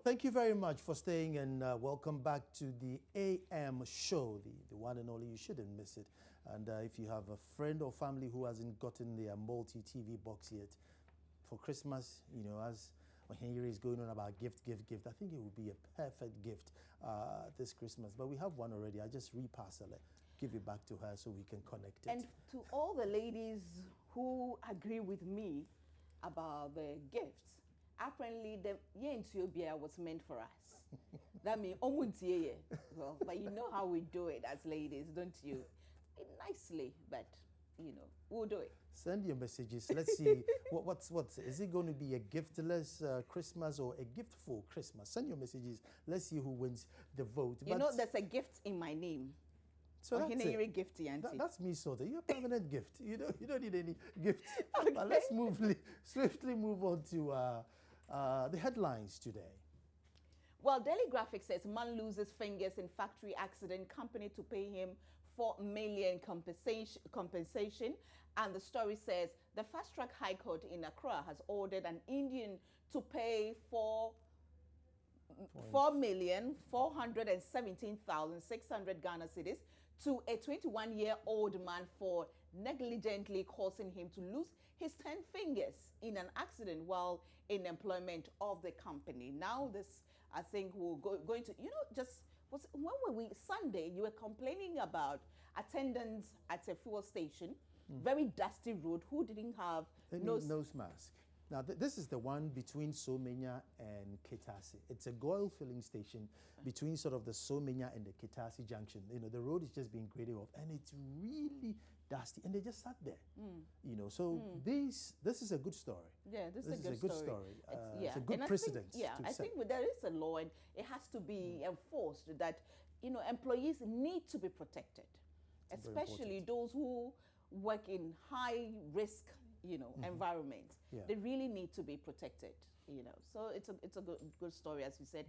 Thank you very much for staying and welcome back to the AM show, the one and only. You shouldn't miss it. And if you have a friend or family who hasn't gotten their multi-TV box yet for Christmas, you know, as Henry is going on about gift, I think it would be a perfect gift this Christmas. But we have one already. I just reparcel it, give it back to her so we can connect it. And to all the ladies who agree with me about the gifts, apparently the Ethiopia was meant for us. That means well, but you know how we do it as ladies, don't you? Nicely, but you know, we'll do it. Send your messages. Let's see what's is it going to be a giftless Christmas or a giftful Christmas? Send your messages. Let's see who wins the vote. You know, there's a gift in my name. So that's it. That's me sorted. You're a permanent gift. You don't need any gifts. Okay. But let's swiftly move on to the headlines today. Well, Daily Graphic says man loses fingers in factory accident, company to pay him 4 million compensation. And the story says the Fast Track High Court in Accra has ordered an Indian to pay 4,417,600 Ghana cedis to a 21-year-old man for negligently causing him to lose his 10 fingers in an accident while in employment of the company. Now this, I think, will going to, you know, just when were we? Sunday, you were complaining about attendants at a fuel station, very dusty road, who didn't have nose mask. Now, this is the one between Somenya and Kitasi. It's a oil filling station between sort of the Somenya and the Kitasi junction. You know, the road is just being graded off, and it's really dusty, and they just sat there. You know, so this is a good story. Yeah, this is a good story. It's a good precedent. I think there is a law, and it has to be enforced that, you know, employees need to be protected, especially those who work in high risk, you know, environments. Yeah. They really need to be protected, you know. So it's a good story, as you said.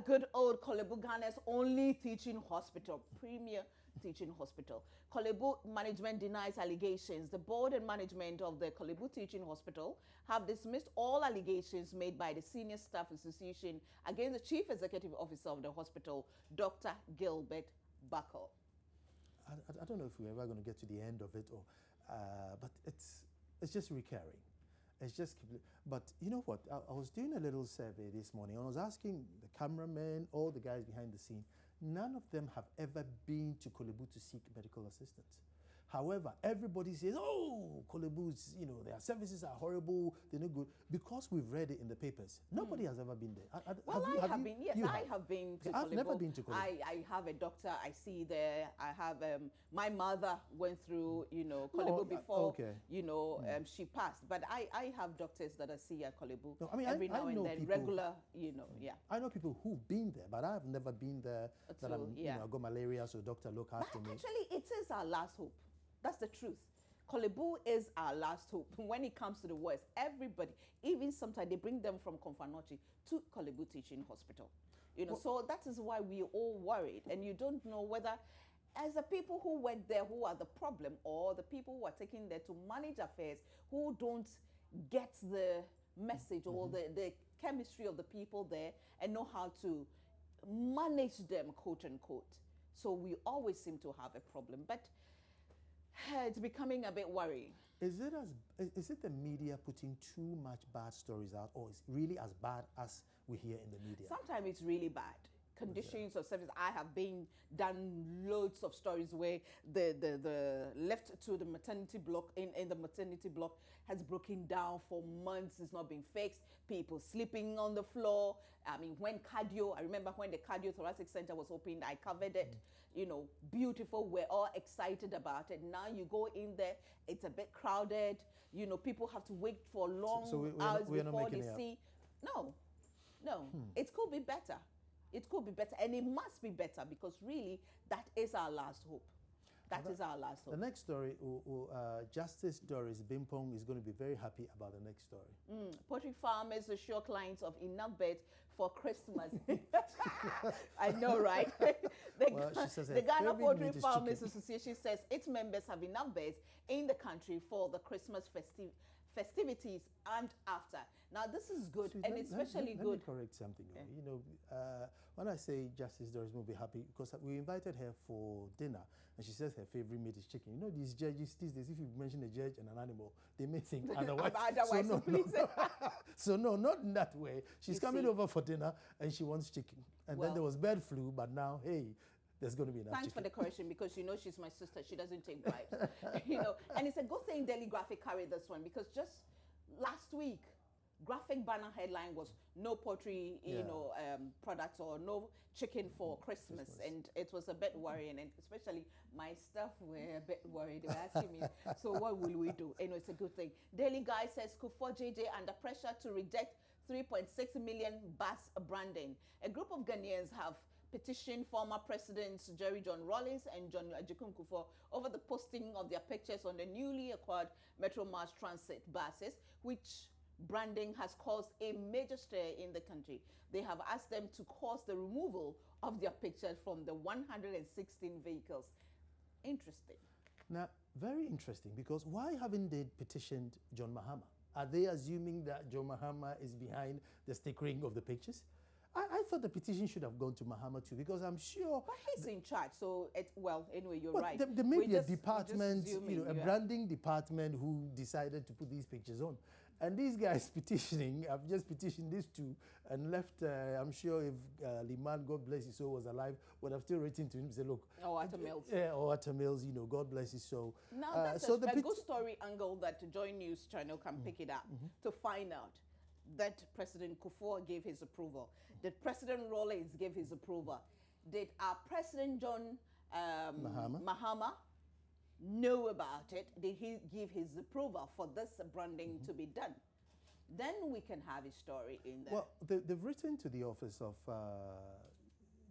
Good old Kolebu, Ghana's only teaching hospital, premier teaching hospital. Kolebu management denies allegations. The board and management of the Kolebu Teaching Hospital have dismissed all allegations made by the Senior Staff Association against the Chief Executive Officer of the hospital, Dr. Gilbert Buckle. I don't know if we're ever going to get to the end of it, or, but it's just recurring. It's just, but you know what? I was doing a little survey this morning, and I was asking the cameramen, all the guys behind the scene. None of them have ever been to Kolebu to seek medical assistance. However, everybody says, oh, Kolebu's, you know, their services are horrible, they're not good, because we've read it in the papers. Nobody has ever been there. I have been to Kolebu. I've never been to Kolebu. I have a doctor I see there. I have, my mother went through, you know, Kolebu before, you know, she passed. But I have doctors that I see at Kolebu every now and then, regular, you know, I know people who've been there, but I've never been there, that I'm, you know, I got malaria, so doctor look after me. Actually, it is our last hope. That's the truth. Kolebu is our last hope. When it comes to the worst, everybody, even sometimes they bring them from Konfanochi to Kolebu Teaching Hospital. You know, so that is why we're all worried. And you don't know whether, as the people who went there who are the problem, or the people who are taking there to manage affairs who don't get the message or the chemistry of the people there and know how to manage them, quote unquote. So we always seem to have a problem. But it's becoming a bit worrying. Is it the media putting too much bad stories out, or is it really as bad as we hear in the media? Sometimes it's really bad. Conditions of service. I have done loads of stories where the left to the maternity block in the maternity block has broken down for months. It's not been fixed. People sleeping on the floor. I mean, I remember when the cardiothoracic center was opened, I covered it. You know, beautiful. We're all excited about it. Now you go in there, it's a bit crowded. You know, people have to wait for long hours before they see. No, it could be better. It could be better, and it must be better, because really that is our last hope. That is our last hope. The next story, Justice Doris Bimpong is going to be very happy about the next story. Poultry farmers assure clients of enough beds for Christmas. I know, right? The Ghana Poultry Farmers Association says its members have enough beds in the country for the Christmas festivities and after. Now, this is good, Sweet, and especially let good. me correct something. Yeah. You know, when I say Justice Doris will be happy, because we invited her for dinner, and she says her favorite meat is chicken. You know, these judges these days, if you mention a judge and an animal, they may think otherwise. Otherwise, so, no, please. no. So no, not in that way. She's You coming see. over for dinner, and she wants chicken. And then there was bird flu, but now, hey, there's going to be enough Thanks chicken. for the correction, because you know she's my sister. She doesn't take bribes. You know, and it's a good thing Daily Graphic carried this one, because just last week, graphic banner headline was no poultry, you know, products, or no chicken for Christmas. And it was a bit worrying, and especially my staff were a bit worried. They were asking me, so what will we do? And it's a good thing. Daily Guide says Kufuor JJ under pressure to reject 3.6 million bus branding. A group of Ghanaians have petitioned former presidents Jerry John Rawlings and John Ajikun Kufuor over the posting of their pictures on the newly acquired Metro Mass Transit buses, which branding has caused a major stir in the country. They have asked them to cause the removal of their pictures from the 116 vehicles. Interesting. Now, very interesting, because why haven't they petitioned John Mahama? Are they assuming that John Mahama is behind the stickering of the pictures? I thought the petition should have gone to Mahama too, because I'm sure. But he's in charge, so anyway, you're Well, right. There may be a just department, assuming, a branding department who decided to put these pictures on. And these guys petitioning, I've just petitioned these two and left, I'm sure if Liman, God bless his soul, was alive, would have still written to him and said, look. Or at Mills. Yeah, or at Mills, you know, God bless his soul. Now, that's so a the good story angle that Joy News Channel can pick it up to find out that President Kufuor gave his approval. Did President Rawlings give his approval? Did our President John Mahama know about it? Did he give his approval for this branding to be done? Then we can have a story in there. Well, they've written to the office of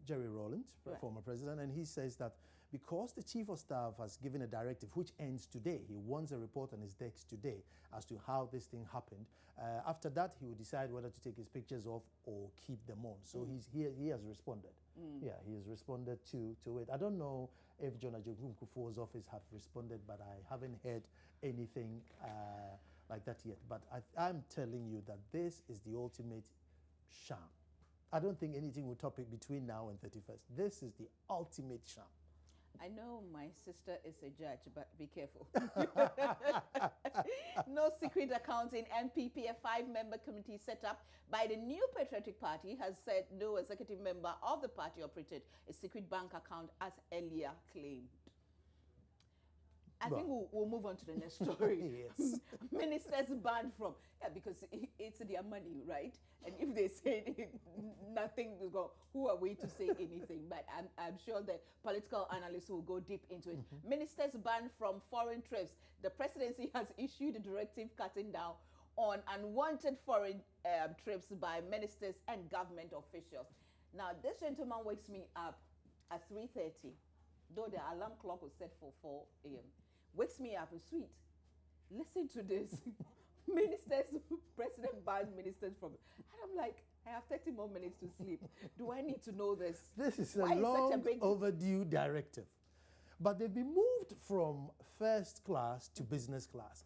Jerry Rawlings, former president, and he says that because the chief of staff has given a directive which ends today, he wants a report on his desk today as to how this thing happened. After that, he will decide whether to take his pictures off or keep them on. So he has responded. Yeah, he has responded to it. I don't know if John Ajikun Kufuor's office have responded, but I haven't heard anything like that yet. But I'm telling you that this is the ultimate sham. I don't think anything will top it between now and 31st. This is the ultimate sham. I know my sister is a judge, but be careful. No secret account in MPP, a 5-member committee set up by the New Patriotic Party, has said no executive member of the party operated a secret bank account as earlier claimed. I think we'll move on to the next story. Yes. Ministers banned from, because it's their money, right? And if they say nothing will go, who are we to say anything? But I'm sure the political analysts will go deep into it. Ministers banned from foreign trips. The presidency has issued a directive cutting down on unwanted foreign trips by ministers and government officials. Now, this gentleman wakes me up at 3:30, though the alarm clock was set for 4 a.m. Wakes me up, sweet. Listen to this. Ministers, president banned ministers from, and I'm like, I have 30 more minutes to sleep. Do I need to know this? This is a long overdue directive. But they've been moved from first class to business class,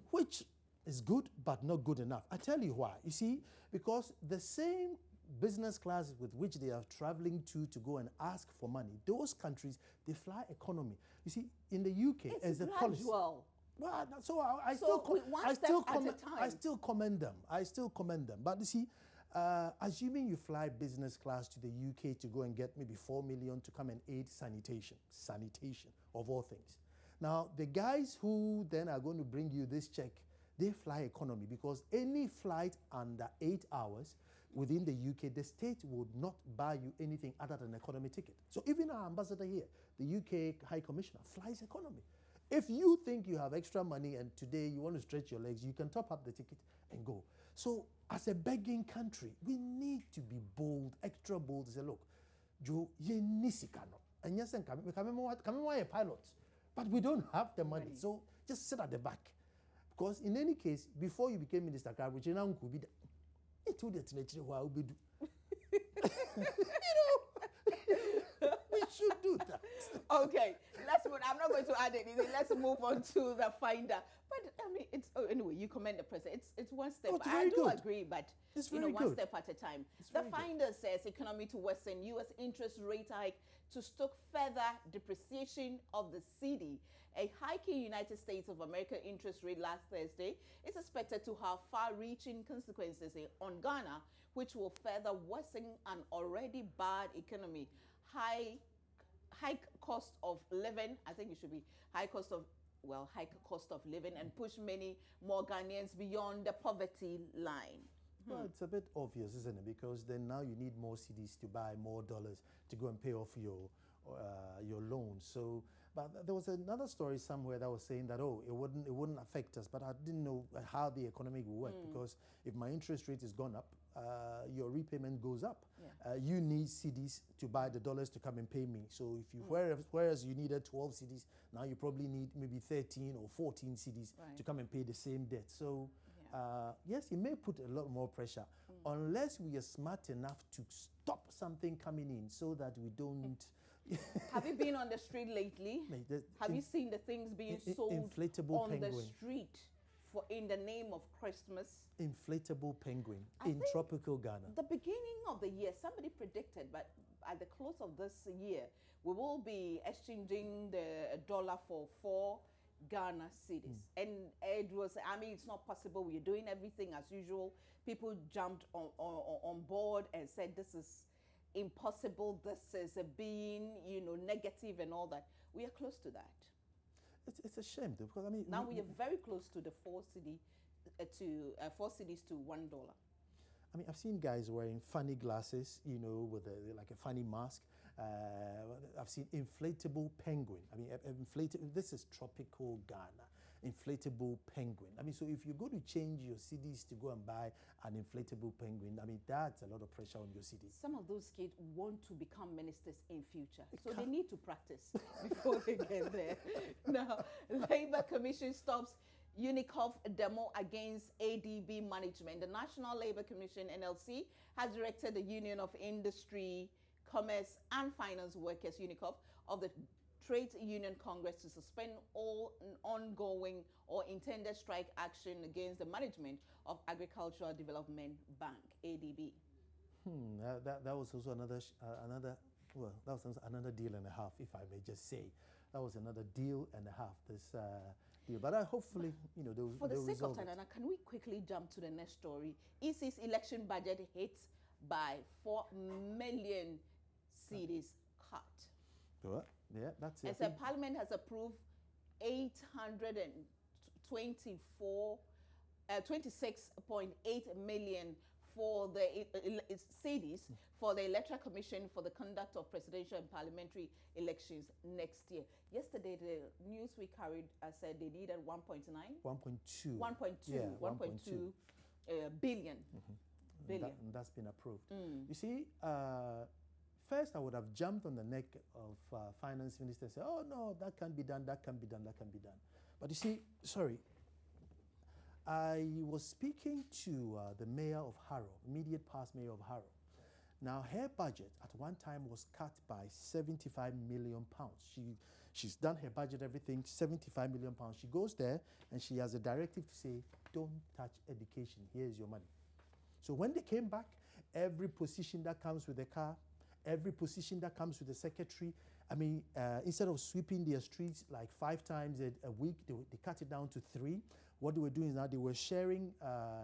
which is good, but not good enough. I tell you why. You see, because the same business class with which they are traveling to go and ask for money, those countries, they fly economy. You see, in the UK, it's as a policy. Well, so I still commend them. I still commend them. But you see, assuming you fly business class to the UK to go and get maybe 4 million to come and aid sanitation of all things. Now, the guys who then are going to bring you this check, they fly economy, because any flight under 8 hours within the UK, the state would not buy you anything other than economy ticket. So even our ambassador here, the UK High Commissioner, flies economy. If you think you have extra money and today you want to stretch your legs, you can top up the ticket and go. So as a begging country, we need to be bold, extra bold, to say, look, Joe, ye nisikano. And yes, come a pilot, but we don't have the money. So just sit at the back. Because in any case, before you became Minister, you know, we should do that. Okay, let's move. I'm not going to add anything. Let's move on to the finder. But I mean, it's Oh, anyway, you commend the president. It's one step. Oh, it's I very do good. agree, but It's you know, very one good. step at a time. It's The very good. Finder says economy to worsen, U.S. interest rate hike to stoke further depreciation of the cedi. A hiking United States of America interest rate last Thursday is expected to have far-reaching consequences on Ghana, which will further worsen an already bad economy. High cost of living, I think it should be high cost of living, and push many more Ghanaians beyond the poverty line. Well, it's a bit obvious, isn't it? Because then now you need more CDs to buy more dollars to go and pay off your loans. So, but there was another story somewhere that was saying that, oh, it wouldn't affect us, but I didn't know how the economic will work, because if my interest rate is gone up, your repayment goes up. Yeah. You need CDs to buy the dollars to come and pay me. So if you whereas you needed 12 CDs, now you probably need maybe 13 or 14 CDs to come and pay the same debt. So yes, it may put a lot more pressure unless we are smart enough to stop something coming in so that we don't. Have you been on the street lately? Have you seen the things being sold inflatable on penguin. the street in the name of Christmas? Inflatable penguin in tropical Ghana. The beginning of the year, somebody predicted, but at the close of this year, we will be exchanging the dollar for 4 Ghana cedis. And it was, I mean, it's not possible. We're doing everything as usual. People jumped on board and said, this is impossible. This is being, negative and all that. We are close to that. It's a shame, though, because I mean, now we are very close to the 4 cedis to $1. I mean, I've seen guys wearing funny glasses, with like a funny mask. I've seen inflatable penguin. I mean, this is tropical Ghana. Inflatable penguin. I mean, so if you go to change your CDs to go and buy an inflatable penguin, I mean, that's a lot of pressure on your CDs. Some of those kids want to become ministers in future, so they need to practice before they get there. Now, Labour Commission stops UNICOF demo against ADB management. The National Labour Commission, NLC, has directed the Union of Industry, Commerce and Finance Workers, UNICOF, of the Trade Union Congress to suspend all ongoing or intended strike action against the management of Agricultural Development Bank, ADB. That was also another deal and a half, if I may just say. That was another deal and a half, this deal. But hopefully, they'll For the sake of resolve it. Tanana, can we quickly jump to the next story? EC's election budget hits by 4 million cedis cut. Well, yeah, that's it. And so Parliament has approved 26.8 million for the cedis for the Electoral Commission for the conduct of presidential and parliamentary elections next year. Yesterday, the news we carried said they needed 1.9? 1.2. 1.2. Yeah, 1.2 billion. Billion. And that's been approved. You see, first I would have jumped on the neck of Finance Minister and said, oh no, that can't be done, that can't be done, that can't be done. But you see, I was speaking to the mayor of Harrow, immediate past mayor of Harrow. Now, her budget at one time was cut by 75 million pounds. She's done her budget, everything, 75 million pounds. She goes there and she has a directive to say, don't touch education, here's your money. So when they came back, every position that comes with the car, every position that comes with the secretary, I mean, instead of sweeping their streets like 5 times a week, they cut it down to 3. What they were doing is now they were sharing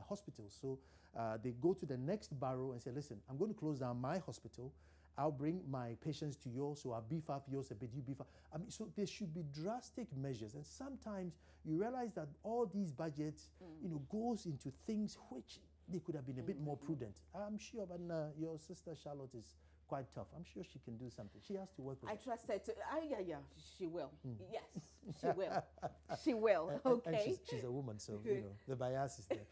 hospitals. So they go to the next borough and say, listen, I'm going to close down my hospital. I'll bring my patients to yours, so I'll beef up yours a bit, you beef up. I mean, so there should be drastic measures. And sometimes you realize that all these budgets, goes into things which they could have been a bit more prudent. I'm sure, but your sister Charlotte is quite tough. I'm sure she can do something. She has to work with I it. trust her to. Yeah, she will. Yes, she will. She will. Okay. And she's a woman, so the bias is there.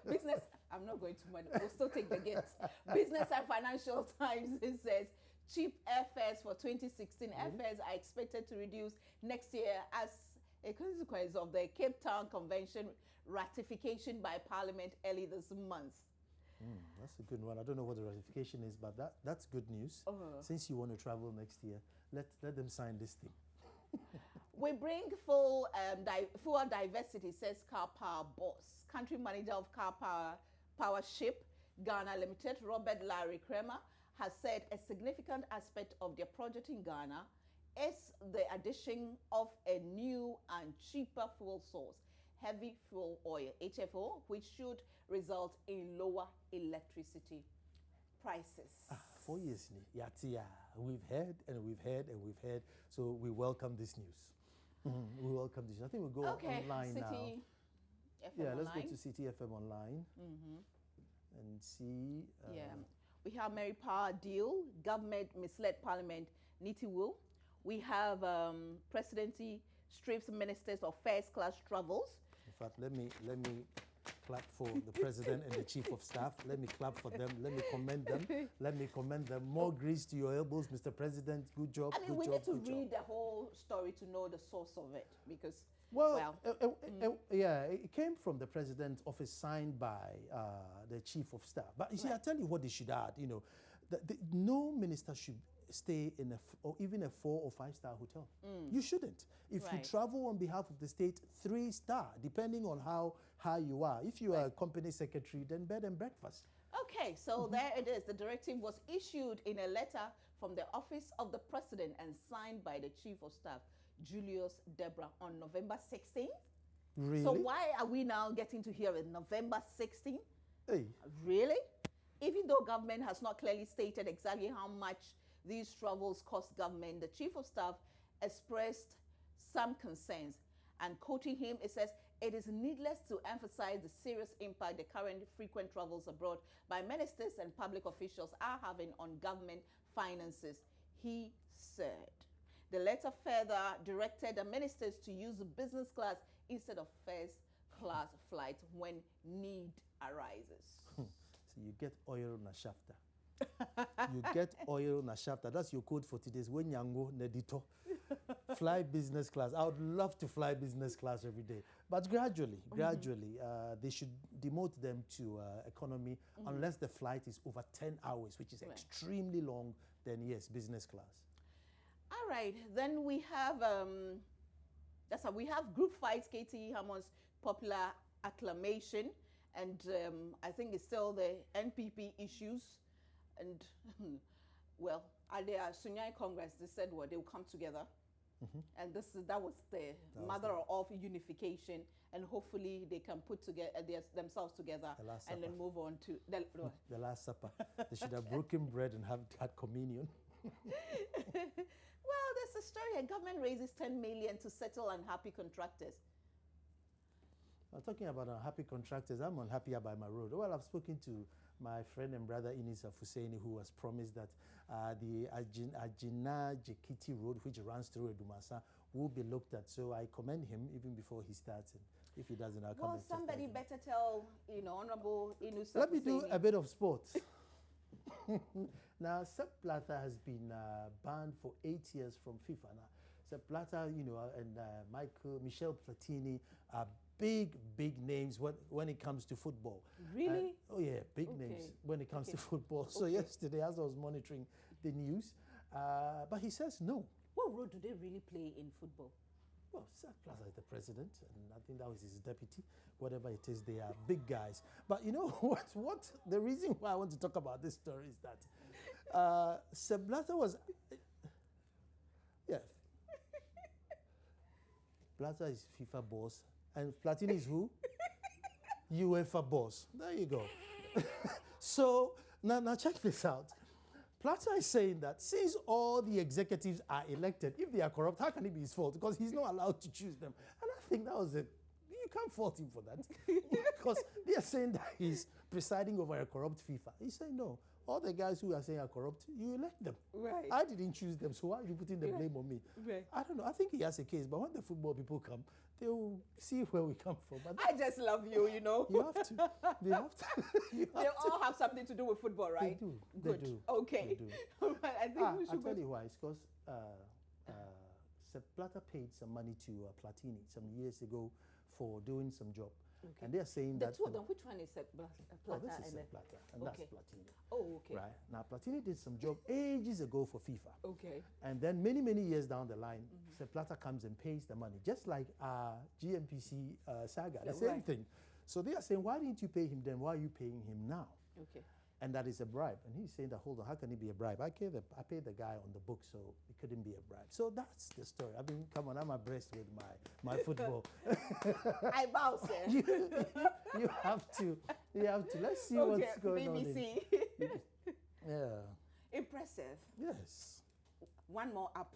Business. I'm not going to money. We'll still take the gifts. Business and Financial Times, it says cheap airfares for 2016. Airfares are expected to reduce next year as a consequence of the Cape Town Convention ratification by Parliament early this month. That's a good one. I don't know what the ratification is, but that's good news. Since you want to travel next year, let them sign this thing. We bring full diversity, says Car Power boss. Country manager of Car Power Ship Ghana Limited, Robert Larry Kramer, has said a significant aspect of their project in Ghana is the addition of a new and cheaper fuel source, heavy fuel oil, HFO, which should result in lower electricity prices. 4 years, we've heard and we've heard and we've heard, so we welcome this news. We welcome this. I think we'll go online now. FM let's online. go to City FM online and see. We have Mary Power deal, government misled parliament, Niti will. We have presidency strips ministers of first class travels. In fact, let me clap for the president and the chief of staff. Let me clap for them. Let me commend them. Let me commend them. More grease to your elbows, Mr. President. Good job. I mean, we need to read the whole story to know the source of it, because it came from the president's office, signed by the chief of staff. But you see, I tell you what they should add. You know, no minister should stay in or even a 4 or 5 star hotel. You shouldn't. If you travel on behalf of the state, 3 star, depending on how high you are. If you are a company secretary, then bed and breakfast. Okay, so there it is. The directive was issued in a letter from the office of the president and signed by the chief of staff, Julius Debra, on November 16th. Really? So why are we now getting to hear it November 16th? Hey. Really? Even though government has not clearly stated exactly how much these travels cost government, the chief of staff expressed some concerns. And quoting him, it says, "It is needless to emphasize the serious impact the current frequent travels abroad by ministers and public officials are having on government finances," he said. The letter further directed the ministers to use business class instead of first class flights when need arises. So you get oil na shafta. You get oil na shafta. That's your code for today's Wenyango Nedito. Fly business class. I would love to fly business class every day. But gradually, they should demote them to economy unless the flight is over 10 hours, which is extremely long, then yes, business class. All right, then we have we have Group 5 KTE Hammond's popular acclamation, and I think it's still the NPP issues, and well, at the Sunyai Congress, they said they will come together, and that was the mother of unification, and hopefully they can put together themselves together and then move on to the Last Supper. They should have broken bread and had communion. Well, there's a story. A government raises 10 million to settle unhappy contractors. Talking about unhappy contractors, I'm unhappy about my road. Well, I've spoken to my friend and brother Inis Husseini, who has promised that the Ajina Jekiti Road, which runs through Edumasa, will be looked at. So I commend him even before he starts. And if he doesn't, I'll come. Well, somebody better tell, Honorable Inus. Let me do a bit of sports. Now, Sepp Blatter has been banned for 8 years from FIFA. Now, Sepp Blatter, and Michel Platini are big names when it comes to football. Really? Oh yeah, big names when it comes to football. So yesterday, as I was monitoring the news, but he says no. What role do they really play in football? Well, Sepp Blatter is the president, and I think that was his deputy. Whatever it is, they are big guys. But you know what? The reason why I want to talk about this story is that Sepp Blatter was, Blatter is FIFA boss, and Platini is who? UEFA boss. There you go. So now check this out. Blatter is saying that since all the executives are elected, if they are corrupt, how can it be his fault? Because he's not allowed to choose them. And I think that was it. You can't fault him for that. Because they are saying that he's presiding over a corrupt FIFA. He's saying, no, all the guys who are saying are corrupt, you elect them. Right. I didn't choose them, so why are you putting the blame on me? Right. I don't know. I think he has a case, but when the football people come, they will see where we come from. But I just love you, You have to. They have to. They all have something to do with football, right? They do. Good. They do. Okay. They do. All right. I think we should I'll tell you why. It's because Sepp Blatter paid some money to Platini some years ago for doing some job. Okay. And they are saying The that two of them, which one is Plata this is and Sepp Blatter, and okay. that's Platini. Oh, okay. Right now, Platini did some job ages ago for FIFA. Okay. And then many years down the line, Sepp Blatter comes and pays the money, just like GMPC saga, the same right. thing. So they are saying, why didn't you pay him then? Why are you paying him now? Okay. And that is a bribe. And he's saying that, hold on, how can it be a bribe? I paid the guy on the book, so it couldn't be a bribe. So that's the story. I mean, come on, I'm abreast with my football. I bow, sir. you have to. Let's see what's going on. BBC. Yeah. Impressive. Yes. One more up,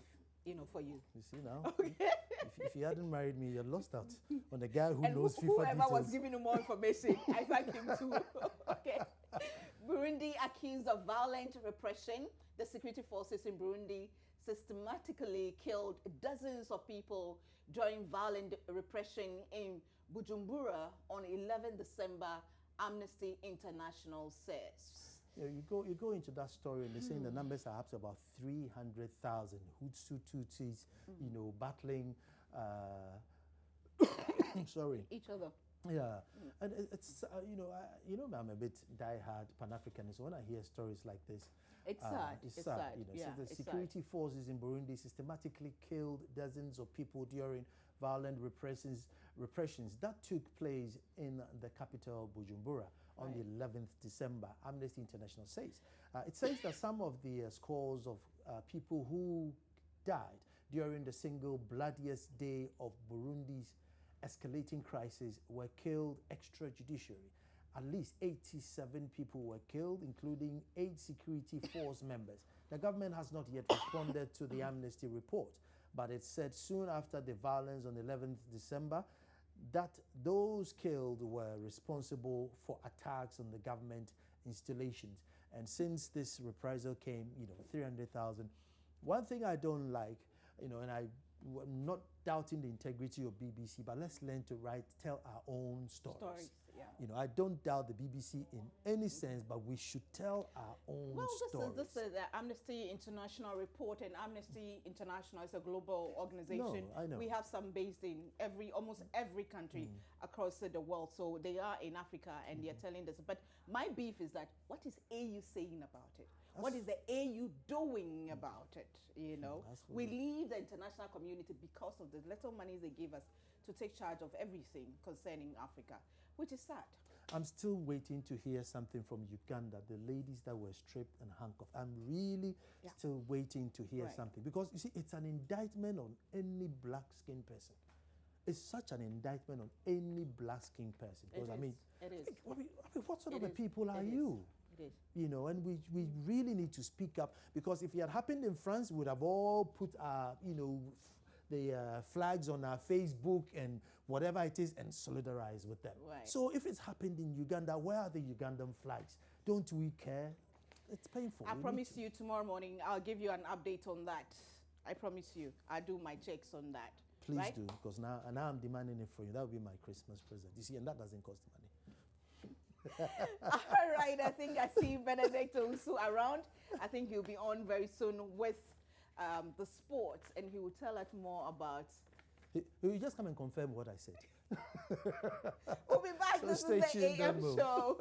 for you. You see now? Okay. If you hadn't married me, you're lost out on the guy who and knows FIFA whoever details. was giving you more information, I thank him too. Okay. Burundi accused of violent repression. The security forces in Burundi systematically killed dozens of people during violent repression in Bujumbura on 11 December, Amnesty International says. You go into that story and they're saying the numbers are up to about 300,000 Hutsu Tutsis, battling, sorry. Each other. Yeah, and it's I'm a bit diehard Pan-Africanist. When I hear stories like this, it's sad. It's sad. Yeah, so the security forces in Burundi systematically killed dozens of people during violent repressions that took place in the capital Bujumbura on the 11th December. Amnesty International says it says that some of the scores of people who died during the single bloodiest day of Burundi's escalating crisis were killed extrajudicially. At least 87 people were killed, including 8 security force members. The government has not yet responded to the Amnesty report, but it said soon after the violence on 11th December that those killed were responsible for attacks on the government installations. And since this reprisal came, 300,000. One thing I don't like, and I'm not doubting the integrity of BBC, but let's learn to tell our own stories. Yeah. I don't doubt the BBC in any sense, but we should tell our own stories. This is the Amnesty International report, and Amnesty International is a global organization. No, I know. We have some based in almost every country across the world. So they are in Africa, and they are telling us. But my beef is that what is AU saying about it? What is the AU doing about it? We leave the international community because of the little money they give us to take charge of everything concerning Africa, which is sad. I'm still waiting to hear something from Uganda, the ladies that were stripped and handcuffed. I'm really still waiting to hear something, because you see, it's an indictment on any black-skinned person. It's such an indictment on any black-skinned person. Because it is. What sort of a people are you? It is. And we really need to speak up, because if it had happened in France, we would have all put our, the flags on our Facebook and whatever it is and solidarize with them. Right. So if it's happened in Uganda, where are the Ugandan flags? Don't we care? It's painful. I promise you tomorrow morning I'll give you an update on that. I promise you. I'll do my checks on that. Please do, because now I'm demanding it for you. That will be my Christmas present. You see, and that doesn't cost money. All right, I think I see Benedict Owusu around. I think he'll be on very soon with the sports, and he will tell us more about. He'll just come and confirm what I said. We'll be back. So this stay is the tuned, AM show.